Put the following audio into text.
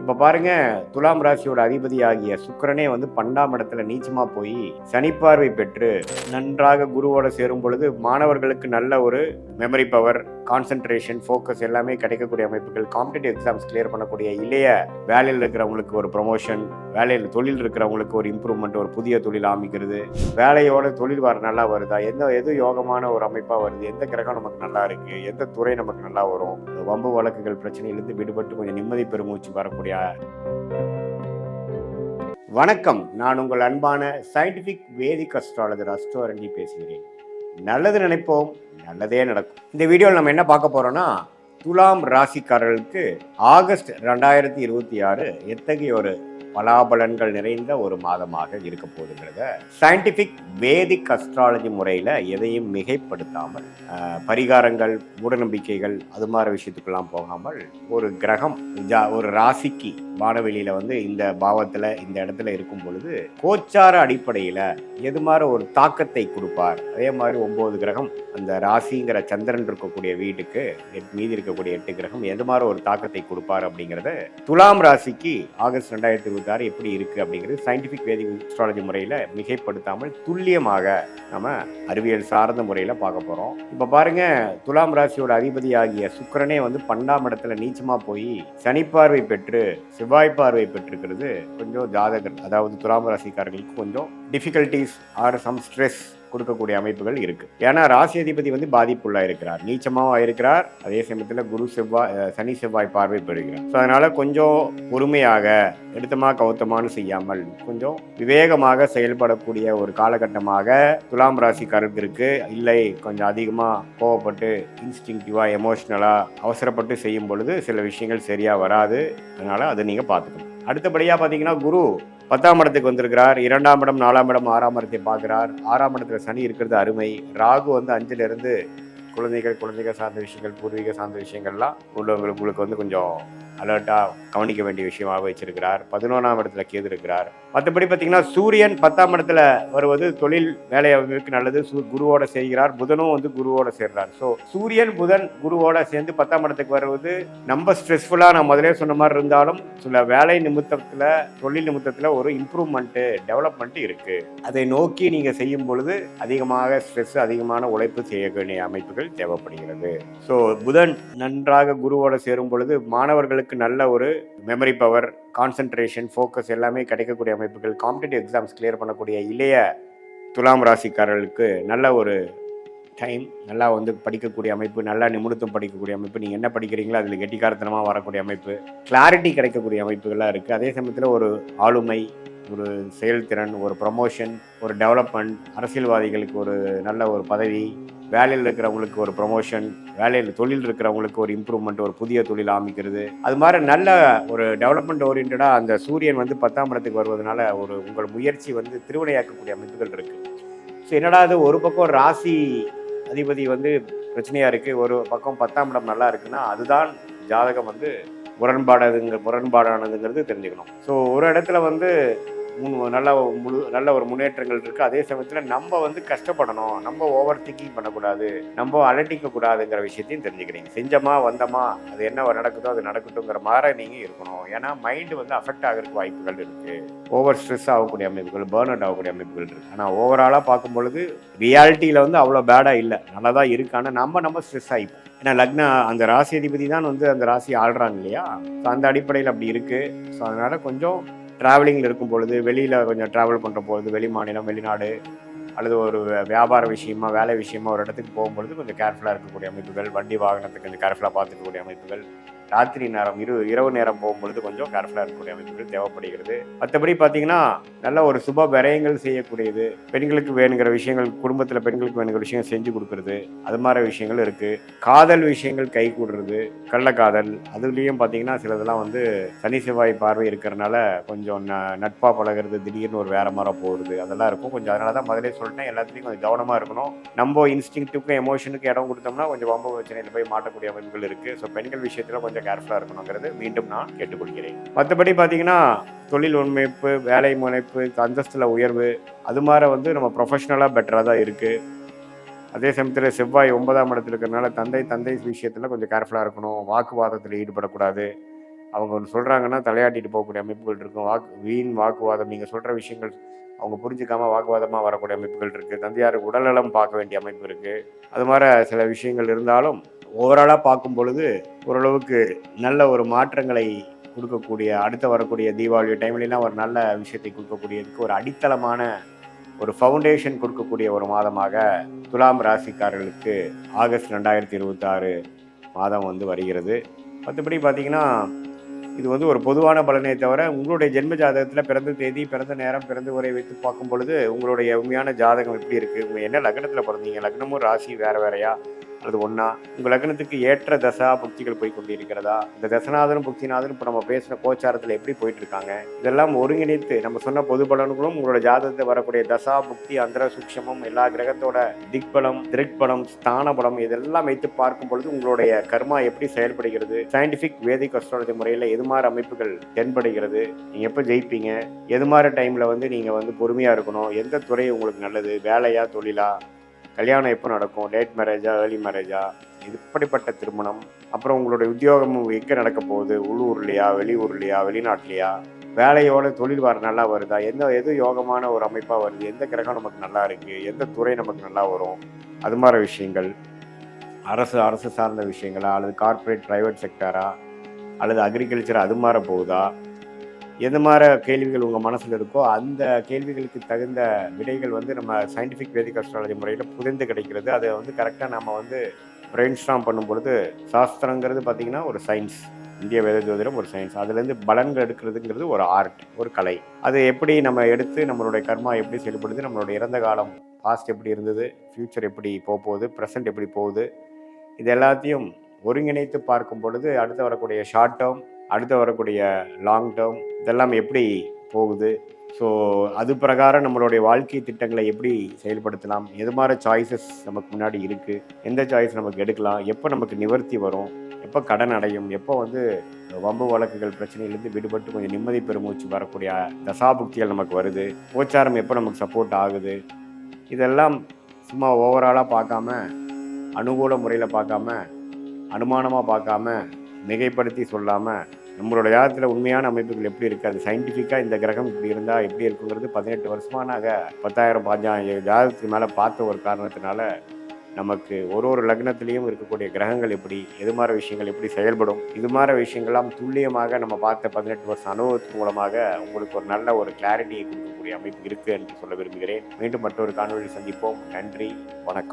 இப்போ பாருங்க, துலாம் ராசியோட அதிபதி ஆகிய சுக்கிரனே வந்து 12ஆம் இடத்துல நீச்சமா போய் சனிப்பார்வை பெற்று நன்றாக குருவோட சேரும் பொழுது மாணவர்களுக்கு நல்ல ஒரு மெமரி பவர், கான்சென்ட்ரேஷன், ஃபோக்கஸ் எல்லாமே கிடைக்கக்கூடிய அமைப்புகள், காம்படிட்டிவ் எக்ஸாம்ஸ் கிளியர் பண்ணக்கூடிய இளைய வேலையில் இருக்கிறவங்களுக்கு ஒரு ப்ரொமோஷன், வேலையில் தொழில் இருக்கிறவங்களுக்கு ஒரு இம்ப்ரூவ்மெண்ட், ஒரு புதிய தொழில் ஆரம்பிக்கிறது, வேலையோட தொழில் நல்லா வருதா, எது யோகமான ஒரு அமைப்பா வருது, எந்த கிரகம் நமக்கு நல்லா இருக்கு, எந்த துறை நமக்கு நல்லா வரும், வம்பு வழக்குகள் பிரச்சனையிலிருந்து விடுபட்டு கொஞ்சம் நிம்மதி பெருமூச்சு வரக்கூடிய. வணக்கம், நான் உங்கள் அன்பான சயின்டிபிக் வேதிக் அஸ்ட்ராலஜர் அஸ்ட்ரோரண்டி பேசுகிறேன். நல்லது நினைப்போம், நல்லதே நடக்கும். இந்த வீடியோவில் நம்ம என்ன பார்க்க போறோம்னா, துலாம் ராசிக்காரர்களுக்கு ஆகஸ்ட் 2026 எத்தகைய ஒரு பலாபலன்கள் நிறைந்த ஒரு மாதமாக இருக்க போகுதுங்கிறத சயின்டிபிக் வேதிக் அஸ்ட்ராலஜி முறையில் எதையும் மிகைப்படுத்தாமல், பரிகாரங்கள், மூடநம்பிக்கைகள் அது மாதிரி விஷயத்துக்கெல்லாம் போகாமல், ஒரு கிரகம் ஒரு ராசிக்கு வானவெளியில் வந்து இந்த பாவத்தில் இந்த இடத்துல இருக்கும் பொழுது கோச்சார அடிப்படையில் எது மாதிரி ஒரு தாக்கத்தை கொடுப்பார், அதே மாதிரி 9 கிரகம் அந்த ராசிங்கிற சந்திரன் இருக்கக்கூடிய வீட்டுக்கு மீதி இருக்கக்கூடிய 8 கிரகம் எது மாதிரி ஒரு தாக்கத்தை கொடுப்பார் அப்படிங்கிறத துலாம் ராசிக்கு ஆகஸ்ட் 2026 எப்படி இருக்கு அப்படிங்கிறது சயின்டிபிக் வேதிக் அஸ்ட்ராலஜி முறையில் மிகைப்படுத்தாமல் துல்லியமாக நம்ம அறிவியல் சார்ந்த முறையில் பார்க்க போகிறோம். இப்போ பாருங்க, துலாம் ராசியோட அதிபதி ஆகிய சுக்கிரனே வந்து 12ஆம் இடத்துல நீச்சமா போய் சனிப்பார்வை பெற்று செவ்வாய் பார்வை பெற்றிருக்கிறது கொஞ்சம் ஜாதகர், அதாவது துலாம் ராசிக்காரர்களுக்கு கொஞ்சம் டிஃபிகல்டிஸ் ஆர் சம் ஸ்ட்ரெஸ் கொடுக்கக்கூடிய அமைப்புகள் இருக்கு. ஏன்னா ராசி அதிபதி வந்து பாதிப்புள்ளா இருக்கிறார், நீச்சமாவும் இருக்கிறார், அதே சமயத்தில் சனி செவ்வாய் பார்வை பெறுகிறார். ஸோ அதனால கொஞ்சம் பொறுமையாக எடுத்தமா கவுத்தமானு செய்யாமல் கொஞ்சம் விவேகமாக செயல்படக்கூடிய ஒரு காலகட்டமாக துலாம் ராசிக்காரருக்கு இருக்கு. இல்லை கொஞ்சம் அதிகமாக கோவப்பட்டு இன்ஸ்டிங்டிவா எமோஷ்னலா அவசரப்பட்டு செய்யும் பொழுது சில விஷயங்கள் சரியா வராது. அதனால அதை நீங்க பார்த்துக்கணும். அடுத்தபடியா பார்த்தீங்கன்னா, குரு 10ஆம் இடத்துக்கு வந்திருக்கிறார். 2ஆம் இடம், 4ஆம் இடம், 6ஆம் இடத்தை பார்க்கிறார். 6ஆம் இடத்துல சனி இருக்கிறது அருமை. ராகு வந்து 5ல இருந்து குழந்தைகள் சார்ந்த விஷயங்கள், பூர்வீக சார்ந்த விஷயங்கள்லாம் உங்களுக்கு வந்து கொஞ்சம் அலர்ட்டாக கவனிக்க வேண்டிய விஷயமாக வச்சிருக்கிறார். 11ஆம் இடத்துல கேது இருக்கிறார். மற்றபடி பார்த்தீங்கன்னா, சூரியன் 10ஆம் இடத்துல வருவது தொழில் வேலை அமைப்புக்கு நல்லது. குருவோட சேர்கிறார். புதனும் வந்து குருவோட சேர்றார். ஸோ சூரியன் புதன் குருவோட சேர்ந்து 10ஆம் இடத்துக்கு வருவது நம்ம ஸ்ட்ரெஸ்ஃபுல்லாக நான் முதலே சொன்ன மாதிரி இருந்தாலும் சில வேலை நிமித்தத்தில், தொழில் நிமித்தத்தில் ஒரு இம்ப்ரூவ்மெண்ட்டு, டெவலப்மெண்ட் இருக்கு. அதை நோக்கி நீங்கள் செய்யும் பொழுது அதிகமாக ஸ்ட்ரெஸ், அதிகமான உழைப்பு செய்ய வேண்டிய அமைப்புகள் தேவைப்படுகிறது. ஸோ புதன் நன்றாக குருவோட சேரும் பொழுது மாணவர்களுக்கு நல்ல ஒரு மெமரி பவர், கான்சென்ட்ரேஷன், ஃபோக்கஸ் எல்லாமே கிடைக்கக்கூடிய அமைப்புகள், காம்படிட்டிவ் எக்ஸாம்ஸ் கிளியர் பண்ணக்கூடிய இளைய துலாம் ராசிக்காரர்களுக்கு நல்ல ஒரு டைம், நல்லா வந்து படிக்கக்கூடிய அமைப்பு, நல்லா நிமிடத்தும் படிக்கக்கூடிய அமைப்பு, நீங்கள் என்ன படிக்கிறீங்களோ அதில் கெட்டிக்காரத்தனமாக வரக்கூடிய அமைப்பு, கிளாரிட்டி கிடைக்கக்கூடிய அமைப்புகள்லாம் இருக்குது. அதே சமயத்தில் ஒரு ஆளுமை, ஒரு செயல்திறன், ஒரு ப்ரமோஷன், ஒரு டெவலப்மெண்ட், அரசியல்வாதிகளுக்கு ஒரு நல்ல ஒரு பதவி, வேலையில் இருக்கிறவங்களுக்கு ஒரு ப்ரமோஷன், வேலையில் தொழில் இருக்கிறவங்களுக்கு ஒரு இம்ப்ரூவ்மெண்ட், ஒரு புதிய தொழில் ஆரம்பிக்கிறது, அது மாதிரி நல்ல ஒரு டெவலப்மெண்ட் ஓரியன்டாக அந்த சூரியன் வந்து 10ஆம் இடத்துக்கு வருவதனால ஒரு உங்கள் முயற்சி வந்து திருவினையாக்கக்கூடிய அமைப்புகள் இருக்குது. ஸோ என்னடா அது, ஒரு பக்கம் ராசி அதிபதி வந்து பிரச்சனையாக இருக்குது, ஒரு பக்கம் 10ஆம் இடம் நல்லா இருக்குன்னா அதுதான் ஜாதகம் வந்து முரண்பாடானதுங்கிறது தெரிஞ்சுக்கணும். ஸோ ஒரு இடத்துல வந்து நல்ல ஒரு முன்னேற்றங்கள் இருக்குது. அதே சமயத்தில் நம்ம வந்து கஷ்டப்படணும், நம்ம ஓவர் திங்கிங் பண்ணக்கூடாது, நம்ம அலட்டிக்க கூடாதுங்கிற விஷயத்தையும் தெரிஞ்சுக்கிறீங்க. செஞ்சமா வந்தமா அது என்ன நடக்குதோ அது நடக்கட்டுங்கிற மாதிரி நீங்கள் இருக்கணும். ஏன்னா மைண்டு வந்து அஃபெக்ட் ஆகிறதுக்கு வாய்ப்புகள் இருக்குது. ஓவர் ஸ்ட்ரெஸ் ஆகக்கூடிய அமைப்புகள், பேர்ன் அவுட் ஆகக்கூடிய அமைப்புகள் இருக்குது. ஆனால் ஓவராலாக பார்க்கும் பொழுது ரியாலிட்டியில் வந்து அவ்வளோ பேடாக இல்லை, நல்லா தான் இருக்குது. ஆனால் நம்ம ஸ்ட்ரெஸ் ஆகிப்போம். ஏன்னா லக்ன அந்த ராசி அதிபதி தான் வந்து அந்த ராசி ஆள்றாங்க இல்லையா. ஸோ அந்த அடிப்படையில் அப்படி இருக்குது. ஸோ அதனால் கொஞ்சம் ட்ராவலிங்கில் இருக்கும் பொழுது, வெளியில் கொஞ்சம் ட்ராவல் பண்ணுற பொழுது, வெளி மாநிலம், வெளிநாடு அல்லது ஒரு வியாபார விஷயமா, வேலை விஷயமா ஒரு இடத்துக்கு போகும்பொழுது கொஞ்சம் கேர்ஃபுல்லாக இருக்கக்கூடிய அமைப்புகள், வண்டி வாகனத்துக்கு கொஞ்சம் கேர்ஃபுல்லாக பார்த்துக்கக்கூடிய அமைப்புகள், ராத்திரி நேரம் இரவு நேரம் போகும்பொழுது கொஞ்சம் கேர்ஃபுல்லாக இருக்கக்கூடிய அமைப்புகள் தேவைப்படுகிறது. மற்றபடி பார்த்தீங்கன்னா, நல்ல ஒரு சுப விரயங்கள் செய்யக்கூடியது, பெண்களுக்கு வேணுங்கிற விஷயங்கள், குடும்பத்தில் பெண்களுக்கு வேணுங்கிற விஷயம் செஞ்சு கொடுக்கறது, அது மாதிரி விஷயங்கள் இருக்குது. காதல் விஷயங்கள் கை கூடுறது, கள்ளக்காதல், அதுலேயும் பார்த்தீங்கன்னா சிலதெல்லாம் வந்து சனி செவ்வாய் பார்வை இருக்கிறனால கொஞ்சம் நட்பாக பழகிறது, திடீர்னு ஒரு வேற மாதிரி போகிறது, அதெல்லாம் இருக்கும். கொஞ்சம் அதனால தான் முதலே சொல்லிட்டேன், எல்லாத்துலேயும் கொஞ்சம் கவனமாக இருக்கணும். நம்ம இன்ஸ்டிங்க்டுக்கும் எமோஷனுக்கு இடம் கொடுத்தோம்னா கொஞ்சம் வம்பு பிரச்சனையில் போய் மாட்டக்கூடிய அமைப்புகள் இருக்குது. ஸோ பெண்கள் விஷயத்தில் கொஞ்சம் கேர்ஃபுல்லாக இருக்கணுங்கிறது மீண்டும் நான் கேட்டுக்கொள்கிறேன். மற்றபடி பார்த்தீங்கன்னா, தொழில் முனைப்பு, வேலை முனைப்பு, அந்தஸ்தில் உயர்வு, அது மாதிரி வந்து நம்ம ப்ரொஃபஷனலாக பெட்டராக தான் இருக்குது. அதே சமயத்தில் செவ்வாய் 9ஆம் இடத்துல இருக்கிறதுனால தந்தை விஷயத்தில் கொஞ்சம் கேர்ஃபுல்லாக இருக்கணும். வாக்குவாதத்தில் ஈடுபடக்கூடாது. அவங்க ஒன்று சொல்கிறாங்கன்னா தலையாட்டிட்டு போகக்கூடிய அமைப்புகள் இருக்கும். வீண் வாக்குவாதம், நீங்கள் சொல்கிற விஷயங்கள் அவங்க புரிஞ்சுக்காமல் வாக்குவாதமாக வரக்கூடிய அமைப்புகள் இருக்குது. தந்தையாருக்கு உடல்நலம் பார்க்க வேண்டிய அமைப்பு இருக்குது. அது மாதிரி சில விஷயங்கள் இருந்தாலும் ஓவராலாக பார்க்கும் பொழுது ஓரளவுக்கு நல்ல ஒரு மாற்றங்களை கொடுக்கக்கூடிய, அடுத்து வரக்கூடிய தீபாவளி டைம்லாம் ஒரு நல்ல விஷயத்தை கொடுக்கக்கூடியதுக்கு ஒரு அடித்தளமான ஒரு ஃபவுண்டேஷன் கொடுக்கக்கூடிய ஒரு மாதமாக துலாம் ராசிக்காரர்களுக்கு ஆகஸ்ட் 2026 மாதம் வந்து வருகிறது. மற்றபடி பார்த்தீங்கன்னா இது வந்து ஒரு பொதுவான பலனே தவிர, உங்களுடைய ஜென்ம ஜாதகத்தில் பிறந்த தேதி, பிறந்த நேரம், பிறந்த உரை வைத்து பார்க்கும் பொழுது உங்களுடைய உண்மையான ஜாதகம் எப்படி இருக்குது, உங்கள் என்ன லக்னத்தில் பிறந்தீங்க, லக்னமும் ராசி வேறு வேறையா அல்லது ஒன்றா, உங்கள் லக்னத்துக்கு ஏற்ற தசா புக்திகள் போய் கொண்டிருக்கிறதா, இந்த தசநாதனும் புக்திநாதனும் இப்போ நம்ம பேசுகிற கோச்சாரத்தில் எப்படி போயிட்டுருக்காங்க, இதெல்லாம் ஒருங்கிணைத்து நம்ம சொன்ன பொது பலன்களும் உங்களோட ஜாதகத்தில் வரக்கூடிய தசா புக்தி அந்தர சூக்ஷமம் எல்லா கிரகத்தோட திக்பலம் திருட்பலம் ஸ்தான பலம் இதெல்லாம் வைத்து பார்க்கும் பொழுது உங்களுடைய கர்மா எப்படி செயல்படுகிறது, சயின்டிஃபிக் வேதிக் அஸ்ட்ராலஜி முறையில் எது மாதிரி அமைப்புகள் தென்படுகிறது, நீங்கள் எப்போ ஜெயிப்பீங்க, எது மாதிரி டைமில் வந்து நீங்கள் வந்து பொறுமையாக இருக்கணும், எந்த துறை உங்களுக்கு நல்லது, வேலையா தொழிலா, கல்யாணம் எப்போ நடக்கும், லேட் மேரேஜா ஏர்லி மேரேஜா, இப்படிப்பட்ட திருமணம், அப்புறம் உங்களுடைய உத்தியோகம் எங்கே நடக்க போகுது, உள்ளூர்லையா வெளியூர்லையா வெளிநாட்டிலையா, வேலையோட தொழில் நல்லா வருதா, எது யோகமான ஒரு அமைப்பாக வருது, எந்த கிரகம் நமக்கு நல்லா இருக்குது, எந்த துறை நமக்கு நல்லா வரும், அது மாதிரி விஷயங்கள், அரசு சார்ந்த விஷயங்களா அல்லது கார்ப்பரேட் ப்ரைவேட் செக்டரா அல்லது அக்ரிகல்ச்சர் அது மாதிரி போகுதா, எது மாதிரி கேள்விகள் உங்கள் மனசில் இருக்கோ அந்த கேள்விகளுக்கு தகுந்த விடைகள் வந்து நம்ம சயின்டிஃபிக் வேதிக் அஸ்ட்ராலஜி முறையில் புரிந்து கிடைக்கிறது. அதை வந்து கரெக்டாக நம்ம வந்து பிரெயின் ஸ்டார்ம் பண்ணும் பொழுது, சாஸ்திரங்கிறது பார்த்திங்கன்னா ஒரு சயின்ஸ், இந்திய வேத ஜோதிடம் ஒரு சயின்ஸ், அதுலேருந்து பலன்கள் எடுக்கிறதுங்கிறது ஒரு ஆர்ட், ஒரு கலை. அது எப்படி நம்ம எடுத்து நம்மளுடைய கர்மா எப்படி செயல்படுது, நம்மளுடைய இறந்த காலம் பாஸ்ட் எப்படி இருந்தது, ஃப்யூச்சர் எப்படி போகுது, ப்ரெசன்ட் எப்படி போகுது, இது எல்லாத்தையும் ஒருங்கிணைத்து பார்க்கும் பொழுது அடுத்து வரக்கூடிய ஷார்ட் டேர்ம், அடுத்து வரக்கூடிய லாங் டேர்ம் இதெல்லாம் எப்படி போகுது, ஸோ அது பிரகாரம் நம்மளுடைய வாழ்க்கை திட்டங்களை எப்படி செயல்படுத்தலாம், எது மாதிரி சாய்ஸஸ் நமக்கு முன்னாடி இருக்குது, எந்த சாய்ஸ் நமக்கு எடுக்கலாம், எப்போ நமக்கு நிவர்த்தி வரும், எப்போ கடன் அடையும், எப்போ வந்து வம்பு வழக்குகள் பிரச்சனையிலேருந்து விடுபட்டு கொஞ்சம் நிம்மதி பெருமூச்சு வரக்கூடிய தசாபுக்திகள் நமக்கு வருது, கோச்சாரம் எப்போ நமக்கு சப்போர்ட் ஆகுது, இதெல்லாம் சும்மா ஓவராலாக பார்க்காம, அனுகூல முறையில் பார்க்காம, அனுமானமாக பார்க்காம, மிகைப்படுத்தி சொல்லாமல், நம்மளோட ஜாதகத்தில் உண்மையான அமைப்புகள் எப்படி இருக்குது, அது சயின்டிஃபிக்காக இந்த கிரகம் இப்படி இருந்தால் எப்படி இருக்குங்கிறது 18 வருஷமாக நாங்கள் 10,000 15,000 ஜாதகத்துக்கு மேலே பார்த்த ஒரு காரணத்தினால நமக்கு ஒரு லக்னத்திலையும் இருக்கக்கூடிய கிரகங்கள் எப்படி, எது மாதிரி விஷயங்கள் எப்படி செயல்படும், இது மாதிரி விஷயங்கள்லாம் துல்லியமாக நம்ம பார்த்த 18 வருஷம் அனுபவத்தின் மூலமாக உங்களுக்கு ஒரு நல்ல ஒரு கிளாரிட்டியை கொடுக்கக்கூடிய அமைப்பு இருக்குது என்று சொல்ல விரும்புகிறேன். மீண்டும் மற்றொரு காணொலியில் சந்திப்போம். நன்றி, வணக்கம்.